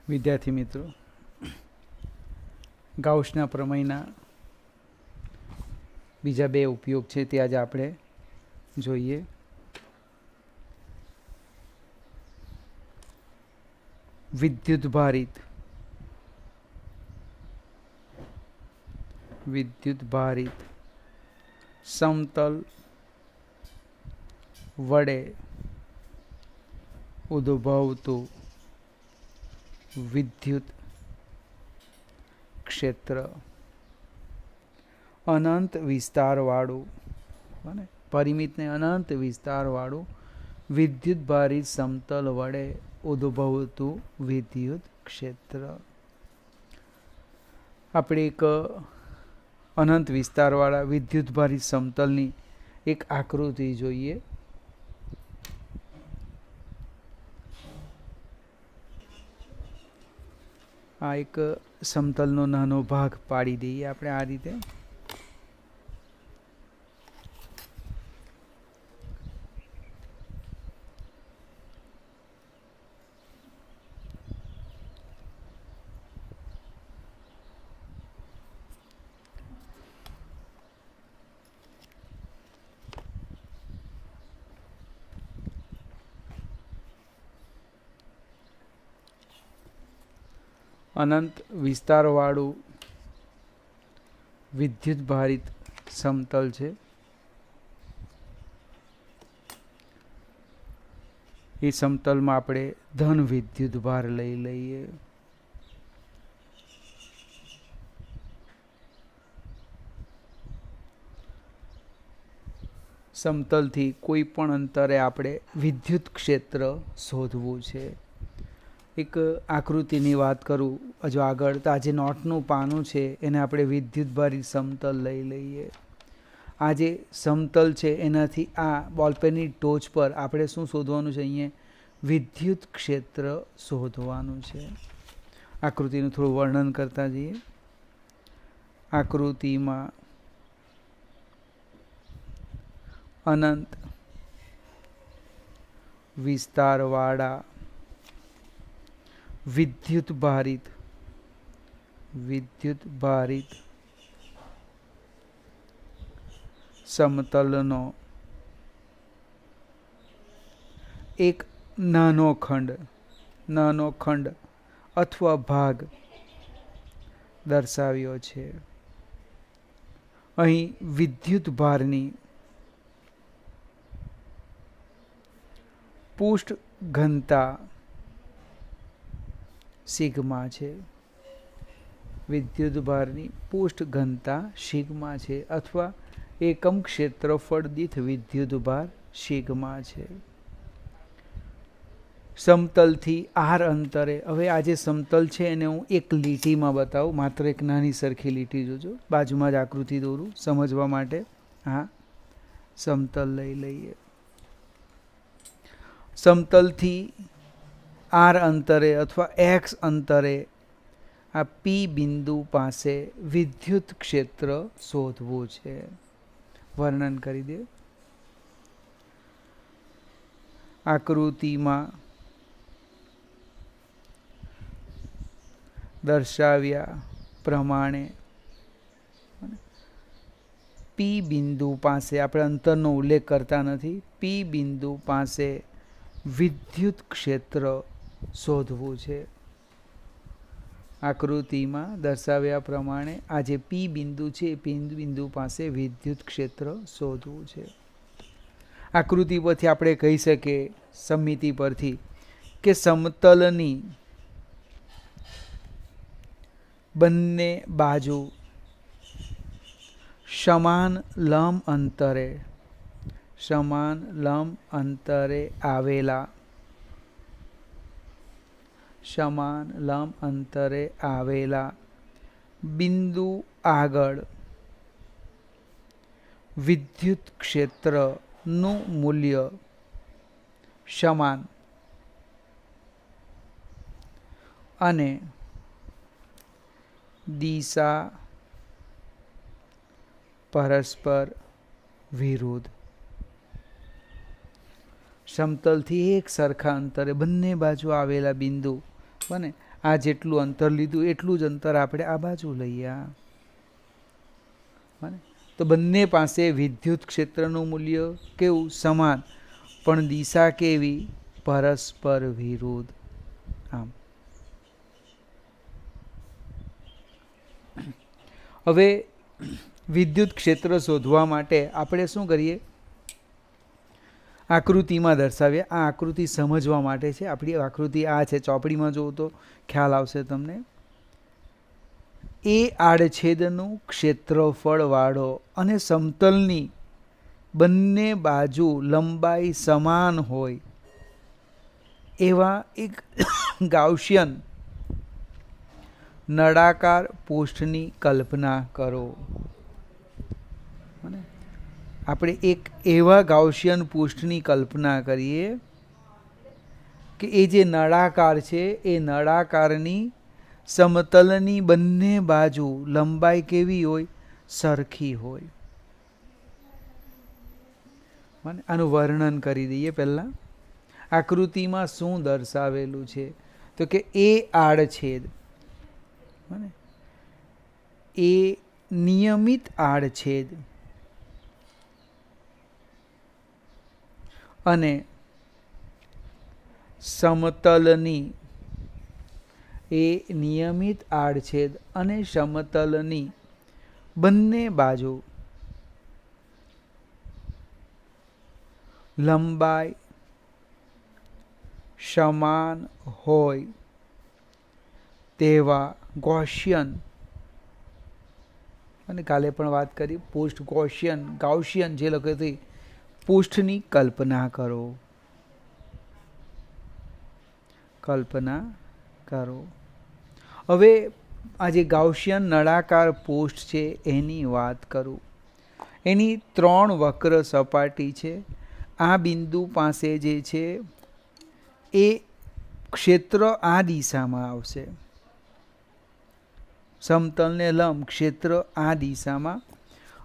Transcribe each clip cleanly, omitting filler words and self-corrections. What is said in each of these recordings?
વિદ્યાર્થી મિત્રો, ગાઉસના પ્રમેયના બીજા બે ઉપયોગ છે તે આજે આપણે જોઈએ. વિદ્યુતભારિત સમતલ વડે ઉદ્ભવતું વિદ્યુત ક્ષેત્ર અનંત વિસ્તારવાળું, પરિમિતને અનંત વિસ્તારવાળું વિદ્યુતભારિત સમતલ વડે ઉદ્ભવતું વિદ્યુત ક્ષેત્ર. આપણે એક અનંત વિસ્તારવાળા વિદ્યુતભારિત સમતલની એક આકૃતિ જોઈએ. આ એક સમતલનો નાનો ભાગ પાડી દઈએ આપણે આ રીતે. અનંત વિસ્તારવાળું વિદ્યુતભારિત સમતલ છે. એ સમતલમાં આપણે ધન વિદ્યુતભાર લઈ લઈએ. સમતલથી કોઈ પણ અંતરે આપણે વિદ્યુત ક્ષેત્ર શોધવું છે. એક આકૃતિની વાત કરું હજુ આગળ, તો આ જે નોટનું પાનું છે એને આપણે વિદ્યુતભારિત સમતલ લઈ લઈએ. આ જે સમતલ છે એનાથી આ બોલપેનની ટોચ પર આપણે શું શોધવાનું છે? અહીંયા વિદ્યુત ક્ષેત્ર શોધવાનું છે. આકૃતિનું થોડું વર્ણન કરતા જઈએ. આકૃતિમાં અનંત વિસ્તારવાળા વિદ્યુતભારિત સમતલનો એક નાનો ખંડ અથવા ભાગ દર્શાવ્યો છે. અહીં વિદ્યુતભારની પૃષ્ઠ ઘનતા સિગ્મા છે. વિદ્યુતભારની પૃષ્ઠ ઘનતા સિગ્મા છે, અથવા એકમ ક્ષેત્રફળ દીઠ વિદ્યુતભાર સિગ્મા છે. સમતલથી આર અંતરે, હવે આ જે સમતલ છે એને હું એક લીટીમાં બતાવું, માત્ર એક નાની સરખી લીટી જોજો. બાજુમાં જ આકૃતિ દોરું સમજવા માટે. હા, સમતલ લઈ લઈએ. સમતલથી આર અંતરે અથવા એક્સ અંતરે આ પી બિંદુ પાસે વિદ્યુત ક્ષેત્ર શોધવું છે. વર્ણન કરી દે. આકૃતિમાં દર્શાવ્યા પ્રમાણે પી બિંદુ પાસે, આપણે અંતરનો ઉલ્લેખ કરતા નથી, પી બિંદુ પાસે વિદ્યુત ક્ષેત્ર શોધવું છે. આકૃતિમાં દર્શાવ્યા પ્રમાણે આ જે પી બિંદુ છે એ બિંદુ પાસે વિદ્યુત ક્ષેત્ર શોધવું છે. આકૃતિ પરથી આપણે કહી શકીએ, સમિતિ પરથી, કે સમતલની બંને બાજુ સમાન લંબ અંતરે આવેલા બિંદુ આગળ વિદ્યુત ક્ષેત્રનું મૂલ્ય સમાન અને દિશા પરસ્પર વિરુદ્ધ. સમતલથી એક સરખા અંતરે બંને બાજુ આવેલા બિંદુ બને આ જેટલું અંતર લીધું એટલું જ અંતર આપણે આ બાજુ લઈએ. તો બંને પાસે વિદ્યુત ક્ષેત્રનું મૂલ્ય કેવું? સમાન, પણ દિશા કેવી? પરસ્પર વિરુદ્ધ. આમ હવે વિદ્યુત ક્ષેત્ર શોધવા માટે આપણે શું કરીએ? આકૃતિમાં દર્શાવીએ. આ આકૃતિ સમજવા માટે છે. આપણી આકૃતિ આ છે, ચોપડીમાં જોવું તો ખ્યાલ આવશે તમને. એ આડછેદનું ક્ષેત્રફળવાળો અને સમતલની બંને બાજુ લંબાઈ સમાન હોય એવા એક ગાઉસિયન નળાકાર પૃષ્ઠની કલ્પના કરો. આપણે એક એવા ગાઉસિયન પૃષ્ઠની કલ્પના કરીએ કે એ જે નળાકાર છે એ નળાકારની સમતલની બંને બાજુ લંબાઈ કેવી હોય? સરખી હોય. આનું વર્ણન કરી દઈએ. પહેલાં આકૃતિમાં શું દર્શાવેલું છે? તો કે એ આડછેદ, એ નિયમિત આડછેદ અને સમતલની, એ નિયમિત આડછેદ અને સમતલની બંને બાજુ લંબાઈ સમાન હોય તેવા ગૌસિયન, અને કાલે પણ વાત કરી પોસ્ટ ગાઉસિયન જે લખ્યું હતી પૃષ્ઠની કલ્પના કરો. હવે આ જે ગાઉસિયન નળાકાર પૃષ્ઠ છે એની વાત કરું. એની 3 વક્ર સપાટી છે. આ બિંદુ પાસે જે છે એ ક્ષેત્ર આ દિશામાં આવશે, સમતલને લંબ ક્ષેત્ર આ દિશામાં,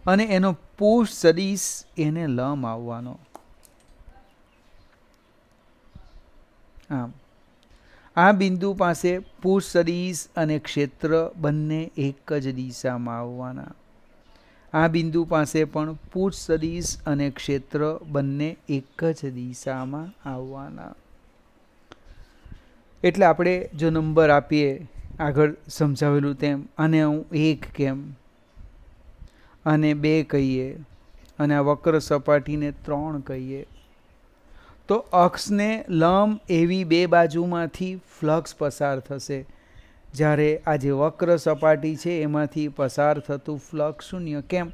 અને એનો પૃષ્ઠ સદિશ એને લંબ આવવાનો. આમ આ બિંદુ પાસે પૃષ્ઠ સદિશ અને ક્ષેત્ર બંને એક જ દિશામાં આવવાના. આ બિંદુ પાસે પણ પૃષ્ઠ સદિશ અને ક્ષેત્ર બંને એક જ દિશામાં આવવાના. એટલે આપણે જો નંબર આપીએ આગળ સમજાવેલું તેમ, અને હું 1 કેમ અને 2 કહીએ અને આ વક્ર સપાટીને 3 કહીએ, તો અક્ષને લંબ એવી 2 બાજુમાંથી ફ્લક્સ પસાર થશે. જ્યારે આ જે વક્ર સપાટી છે એમાંથી પસાર થતું ફ્લક્સ શૂન્ય. કેમ?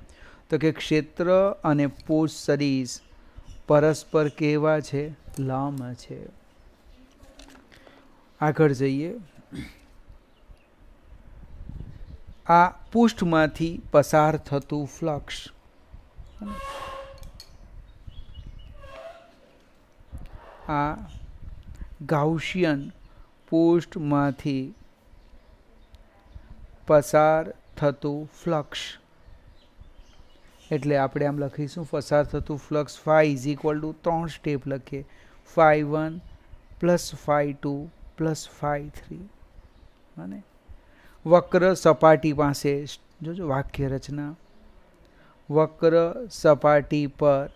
તો કે ક્ષેત્ર અને પૃષ્ઠ સદિશ પરસ્પર કેવા છે? લંબ છે. આગળ જઈએ. આ પૃષ્ઠમાંથી પસાર થતું ફ્લક્સ, આ ગાઉસિયન પૃષ્ઠમાંથી પસાર થતું ફ્લક્સ, એટલે આપણે આમ લખીશું પસાર થતું ફ્લક્સ phi = 3 સ્ટેપ લખીએ. phi1 + phi2 + phi3. અને વક્ર સપાટી પાસે જોજો વાક્ય રચના. વક્ર સપાટી પર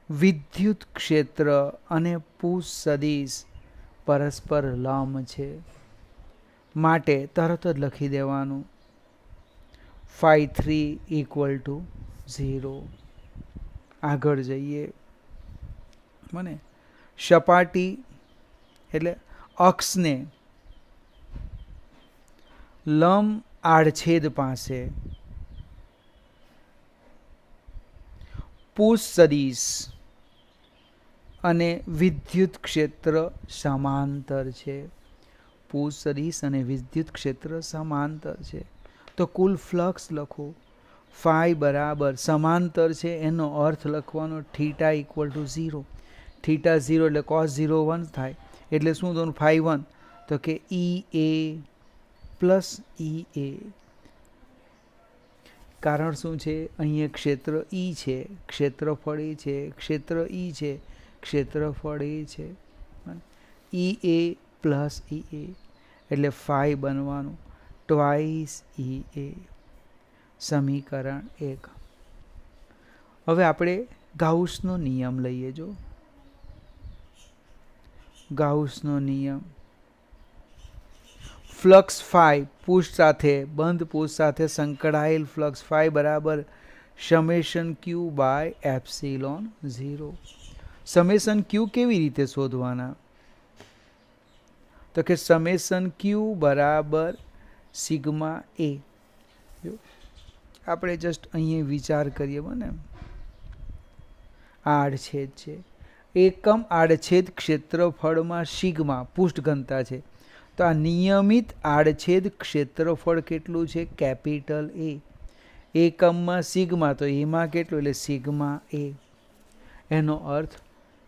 વિદ્યુત ક્ષેત્ર અને પૃષ્ઠ સદિશ પરસ્પર લંબ છે, માટે તરત જ લખી દેવાનું phi3 = 0. આગળ જઈએ. મને સપાટી એટલે અક્ષને લંબ આડછેદ પાસે પૃષ્ઠ સદિશ અને વિદ્યુત ક્ષેત્ર સમાંતર છે. પૃષ્ઠ સદિશ અને વિદ્યુત ક્ષેત્ર સમાંતર છે, તો કુલ ફ્લક્સ લખો. phi બરાબર સમાંતર છે એનો અર્થ લખવાનો θ = 0. θ 0 એટલે cos 0 1 થાય. એટલે શું થવાનું? phi1 તો કે EA + EA. કારણ શું છે? અહીંયા ક્ષેત્ર E છે, ક્ષેત્રફળ E છે, ક્ષેત્ર E છે, ક્ષેત્રફળ E છે. EA + EA એટલે ફાઈ બનવાનું, ટ્વાઇસ ઈ એ, સમીકરણ 1. હવે આપણે ગાઉસનો નિયમ લઈએ. જો ગાઉસનો નિયમ, ફ્લક્સ ફાઈ પૃષ્ઠ સાથે બંધ પૃષ્ઠ સાથે સંકળાયેલ ફ્લક્સ ફાઈ બરાબર summation q by epsilon 0. Summation q કેવી રીતે શોધવાના? તો કે સમેશન ક્યુ બરાબર સિગ્મા એ. આપણે જસ્ટ અહીંયા વિચાર કરીએ. બને આડછેદ છે, એકમ આડછેદ ક્ષેત્રફળમાં સિગ્મા પૃષ્ઠ ઘનતા છે. તો આ નિયમિત આડછેદ ક્ષેત્રફળ કેટલું છે? કેપિટલ એ. એકમમાં સિગ્મા, તો એમાં કેટલું? એટલે સિગ્મા એ. એનો અર્થ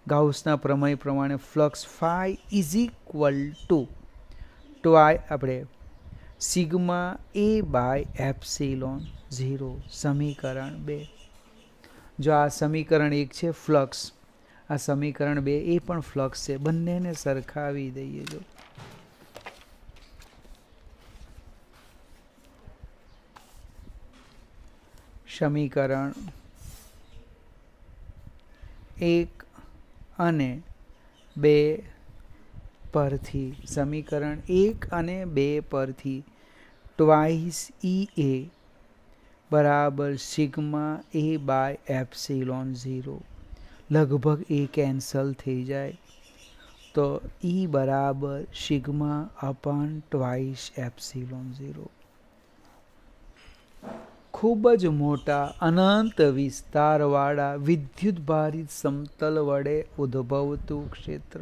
ગાઉસના પ્રમેય પ્રમાણે flux phi is equal to આપણે સિગ્મા એ બાય એપ્સિલોન 0, સમીકરણ 2. જો આ સમીકરણ 1 છે ફ્લક્સ, આ સમીકરણ 2 એ પણ ફ્લક્સ છે. બંનેને સરખાવી દઈએ. જો સમીકરણ 1 અને 2 પરથી, સમીકરણ 1 અને 2 પરથી ટ્વાઇસ ઈ એ બરાબર સિગ્મા એ બાય એપ્સિલોન 0, લગભગ એ કેન્સલ થઈ જાય. તો ઈ બરાબર સિગ્મા અપન ટ્વાઇસ એપ્સિલોન 0. ખૂબ જ મોટા અનંત વિસ્તારવાળા વિદ્યુતભારિત સમતલ વડે ઉદ્ભવતું ક્ષેત્ર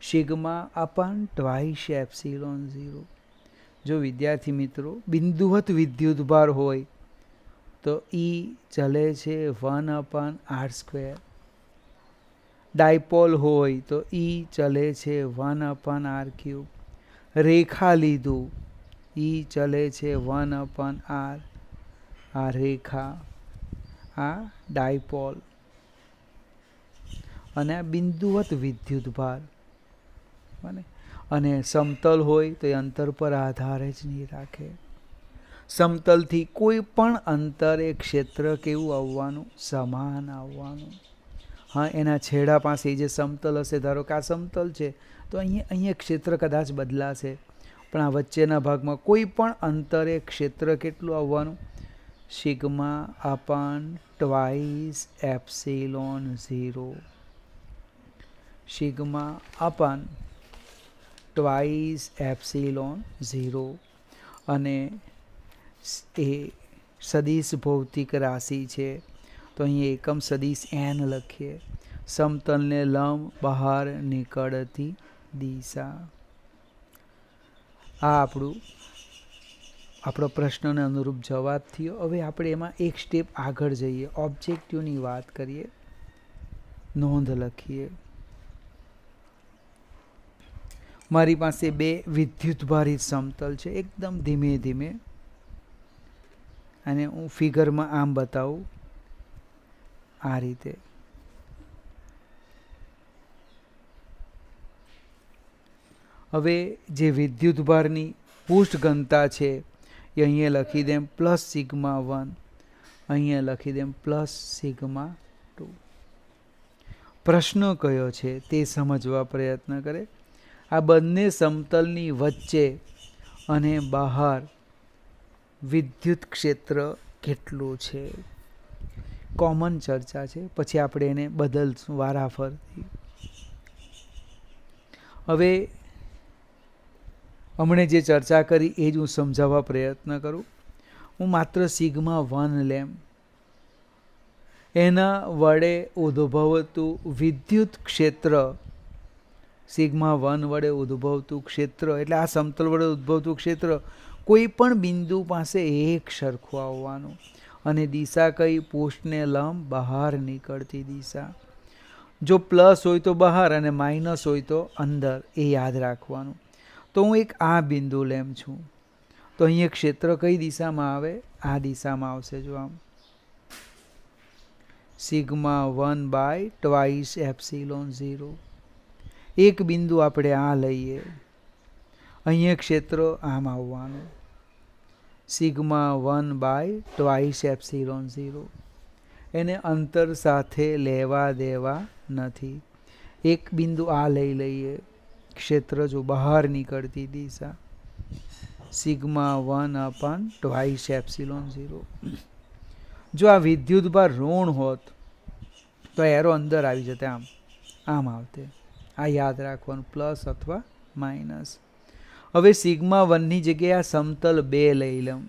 સિગ્મા અપન ટ્વાઇસ એપ્સિલોન 0. જો વિદ્યાર્થી મિત્રો બિંદુવત વિદ્યુતભાર હોય તો ઈ ચલે છે 1/r². ડાયપોલ હોય તો ઈ ચલે છે 1/r³. રેખા લીધું, ઈ ચલે છે 1/r. આ રેખા, આ ડાયપોલ, અને આ બિંદુવત વિદ્યુતભાર. અને સમતલ હોય તો એ અંતર પર આધાર જ નહીં રાખે. સમતલથી કોઈ પણ અંતરે ક્ષેત્ર કેવું આવવાનું? સમાન આવવાનું. હા, એના છેડા પાસે જે સમતલ હશે, ધારો કે આ સમતલ છે તો અહીંયા ક્ષેત્ર કદાચ બદલાશે, પણ આ વચ્ચેના ભાગમાં કોઈ પણ અંતરે ક્ષેત્ર કેટલું આવવાનું? Sigma upon twice epsilon 0. Sigma upon twice epsilon 0. અને એ સદિશ ભૌતિક રાશિ છે તો અહીં એકમ સદિશ n લખીએ. સમતલને લંબ બહાર નીકળતી દિશા. આ આપણો પ્રશ્નને અનુરૂપ જવાબ થયો. હવે આપણે એમાં એક સ્ટેપ આગળ જઈએ, ઓબ્જેક્ટિવની વાત કરીએ. નોંધ લખીએ. મારી પાસે 2 વિદ્યુતભારિત સમતલ છે. એકદમ ધીમે ધીમે અને હું ફિગરમાં આમ બતાવું, આ રીતે. હવે જે વિદ્યુતભારની પૃષ્ઠ ઘનતા છે એ અહીંયા લખી દેમ +σ1, અહીંયા લખી દેમ +σ2. પ્રશ્ન કયો છે તે સમજવા પ્રયત્ન કરે. આ બંને સમતલની વચ્ચે અને બહાર વિદ્યુત ક્ષેત્ર કેટલું છે? કોમન ચર્ચા છે, પછી આપણે એને બદલશું વારાફરતી. હવે હમણે જે ચર્ચા કરી એ જ હું સમજાવવા પ્રયત્ન કરું. હું માત્ર σ1 લેમ, એના વડે ઉદ્ભવતું વિદ્યુત ક્ષેત્ર, σ1 વડે ઉદ્ભવતું ક્ષેત્ર એટલે આ સમતલ વડે ઉદ્ભવતું ક્ષેત્ર કોઈ પણ બિંદુ પાસે એક સરખું આવવાનું. અને દિશા કઈ? પૃષ્ઠને લંબ બહાર નીકળતી દિશા. જો પ્લસ હોય તો બહાર અને માઇનસ હોય તો અંદર, એ યાદ રાખવાનું. તો હું એક આ બિંદુ લેમ છું, તો અહીંયા ક્ષેત્ર કઈ દિશામાં આવે? આ દિશામાં આવશે. જો આમ σ1/2 એપ્સિલોન 0. એક બિંદુ આપણે આ લઈએ અહીંયા ક્ષેત્ર આમ આવવાનું, સિગ્મા 1/2/ε0. એને અંતર સાથે લેવા દેવા નથી. એક બિંદુ આ લઈ લઈએ, ક્ષેત્ર જો બહાર નીકળતી દિશા, સિગ્મા 1/2/ε0. જો આ વિદ્યુતભાર ઋણ હોત તો એરો અંદર આવી જતે, આમ આમ આવતે. આ યાદ રાખવાનું, પ્લસ અથવા માઇનસ. હવે સિગ્મા 1ની જગ્યાએ આ સમતલ 2 લઈ લઉં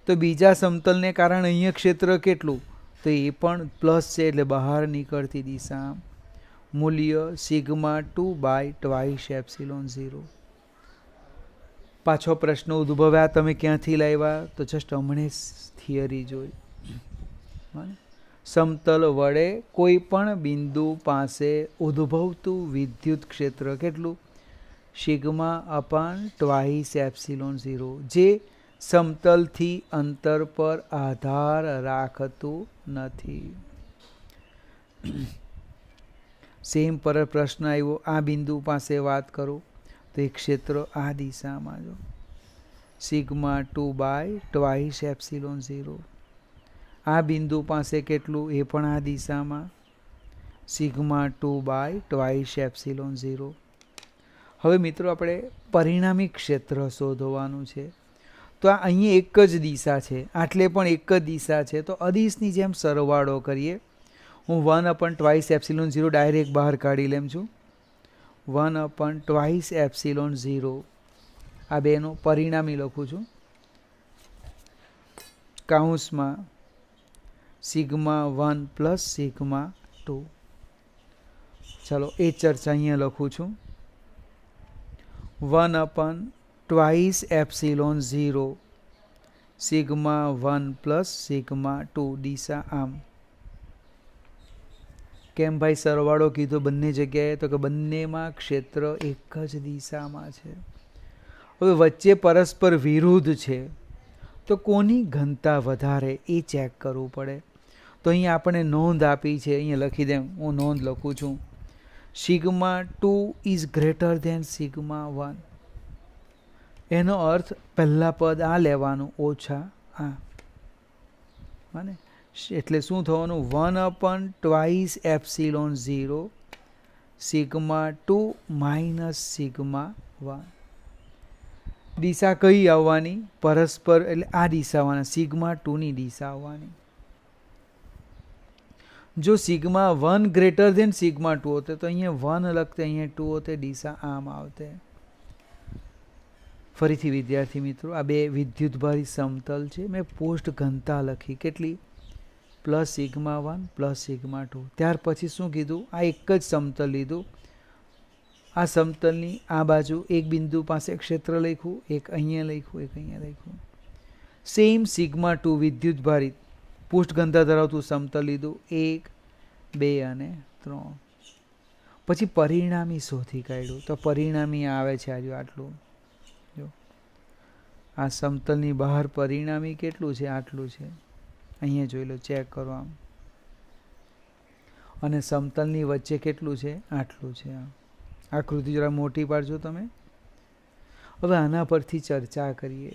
તો બીજા સમતલને કારણે અહીંયા ક્ષેત્ર કેટલું, તો એ પણ પ્લસ છે, એટલે બહાર નીકળતી દિશા મૂલ્ય સિગ્મા 2/2/ε0. પાછો પ્રશ્ન ઉદ્ભવ્યા, તમે ક્યાંથી લાવ્યા, તો જસ્ટ હમણે થિયરી જોઈ. સમતલ વડે કોઈ પણ બિંદુ પાસે ઉદ્ભવતું વિદ્યુત ક્ષેત્ર કેટલું, σ/2ε0, જે સમતલથી અંતર પર આધાર રાખતું નથી. સેમ પર પ્રશ્ન આવ્યો, આ બિંદુ પાસે વાત કરું તો એ ક્ષેત્ર આ દિશામાં જો, σ/2/2ε0. આ બિંદુ પાસે કેટલું, એ પણ આ દિશામાં, σ/2/2ε0. હવે મિત્રો આપણે પરિણામી ક્ષેત્ર શોધવાનું છે. તો આ અહીંયા એક જ દિશા છે, આટલે પણ એક જ દિશા છે, તો અદિશની જેમ સરવાળો કરીએ. હું 1/2ε0 ડાયરેક્ટ બહાર કાઢી લેમ છું. 1/2ε0 આ બેનો પરિણામી લખું છું, કાઉન્સમાં સિગ્મા 1 પ્લસ સિગ્મા 2. ચલો એ ચર્ચા અહીંયા લખું છું. 1/2ε0 સિગ્મા 1 પ્લસ સિગ્મા 2, દિશા આમ. કેમ ભાઈ સરવાળો કીધો બંને જગ્યાએ, તો કે બંનેમાં ક્ષેત્ર એક જ દિશામાં છે. હવે વચ્ચે પરસ્પર વિરુદ્ધ છે, તો કોની ઘનતા વધારે એ ચેક કરવું પડે. તો અહીંયા આપણે નોંધ આપી છે, અહીંયા લખી દેમ, હું નોંધ લખું છું, sigma 2 is greater than sigma 1. એનો અર્થ પહેલા પદ આ લેવાનું ઓછા આ, અને એટલે શું થવાનું, 1/2ε0 સિગ્મા 2 માઇનસ સિગ્મા 1. દિશા કઈ આવવાની, પરસ્પર, એટલે આ દિશા આવવાના, સિગ્મા 2ની દિશા આવવાની. જો સિગ્મા 1 ગ્રેટર ધેન સિગ્મા 2 હોતે તો અહીંયા 1 લખતે, અહીંયા 2 હોતે, દિશા આમ આવતે. ફરીથી વિદ્યાર્થી મિત્રો, આ બે વિદ્યુતભારી સમતલ છે. મેં પોસ્ટ ઘનતા લખી કેટલી, પ્લસ સિગ્મા 1 પ્લસ સિગ્મા 2. ત્યાર પછી શું કીધું, આ એક જ સમતલ લીધું, આ સમતલની આ બાજુ એક બિંદુ પાસે ક્ષેત્ર લખ્યું, એક અહીંયા લખ્યું, એક અહીંયા લખ્યું. સેમ સિગ્મા 2 વિદ્યુતભારિત પુષ્ઠ ઘનતા ધરાવતું સમતલ લીધું, 1 2 અને 3. પછી પરિણામી શોધી કાઢ્યું, તો પરિણામી આવે છે આજુ આટલું. જો આ સમતલની બહાર પરિણામી કેટલું છે, આટલું છે. અહીંયા જોઈ લો, ચેક કરો આમ. અને સમતલની વચ્ચે કેટલું છે, આટલું છે. આકૃતિ જરા મોટી પાડજો તમે. હવે આના પરથી ચર્ચા કરીએ.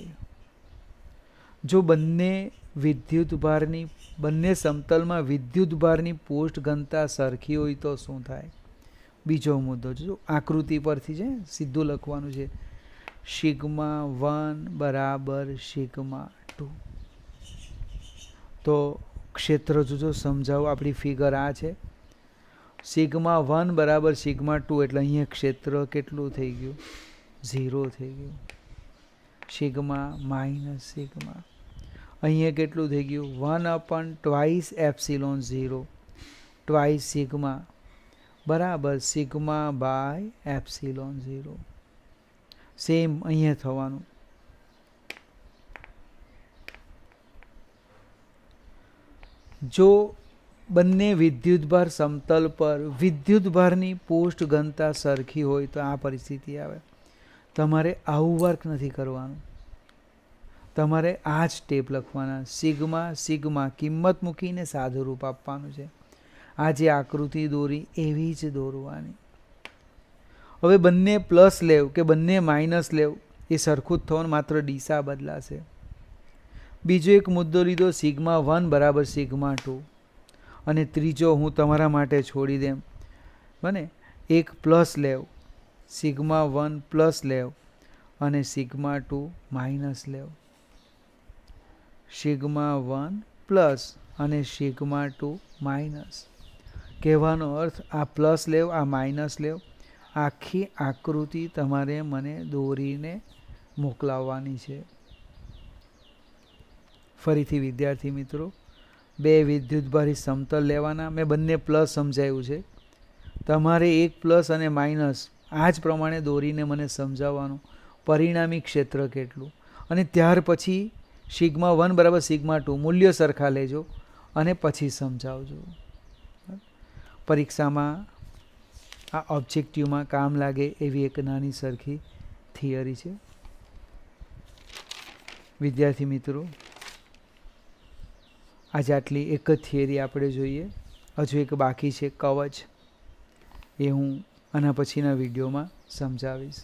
જો બંને વિદ્યુતભારની, બંને સમતલમાં વિદ્યુતભારની પોસ્ટ ઘનતા સરખી હોય તો શું થાય. બીજો મુદ્દો જો આકૃતિ પરથી છે, સીધું લખવાનું છે, સિગ્મા 1 બરાબર સિગ્મા 2. તો ક્ષેત્ર જો સમજાવો, આપણી ફિગર આ છે, સિગ્મા 1 બરાબર સિગ્મા 2, એટલે અહીંયા ક્ષેત્ર કેટલું થઈ ગયું, 0 થઈ ગયું. સિગ્મા માઇનસ સિગ્મા, અહીંયા કેટલું થઈ ગયું, 1/2ε0 ટ્વાઇસ સિગ્મા બરાબર સિગ્મા બાય ε0. સેમ અહીંયા થવાનું. જો બંને વિદ્યુતભાર સમતલ પર વિદ્યુતભારની પોસ્ટ ઘનતા સરખી હોય તો આ પરિસ્થિતિ આવે. તમારે આવું વર્ક નથી કરવાનું, તમારે આ જ સ્ટેપ લખવાના. સિગ્મા સિગ્મા કિંમત મૂકીને સાદું રૂપ આપવાનું છે. આ જે આકૃતિ દોરી એવી જ દોરવાની. હવે બંને પ્લસ લેવ કે બંને માઇનસ લેવ એ સરખું જ થવાનું, માત્ર દિશા બદલાશે. બીજો એક મુદ્દો લીધો σ1 બરાબર σ2, અને ત્રીજો હું તમારા માટે છોડી દેમ. બને એક પ્લસ લેવ, σ1 પ્લસ લેવ અને σ2 માઇનસ લેવ. σ1 પ્લસ અને σ2 માઇનસ. કહેવાનો અર્થ આ પ્લસ લેવ, આ માઇનસ લેવ. આખી આકૃતિ તમારે મને દોરીને મોકલાવવાની છે. ફરીથી વિદ્યાર્થી મિત્રો, બે વિદ્યુતભારી સમતલ લેવાના. મેં બંને પ્લસ સમજાવ્યું છે, તમારે એક પ્લસ અને માઇનસ આ જ પ્રમાણે દોરીને મને સમજાવવાનું પરિણામી ક્ષેત્ર કેટલું, અને ત્યાર પછી σ1 બરાબર σ2 મૂલ્ય સરખા લેજો અને પછી સમજાવજો. પરીક્ષામાં આ ઓબ્જેક્ટિવમાં કામ લાગે એવી એક નાની સરખી થિયરી છે. વિદ્યાર્થી મિત્રો, આજે આટલી એક જ થિયરી આપણે જોઈએ. હજુ એક બાકી છે કવચ, એ હું આના પછીના વિડીયોમાં સમજાવીશ.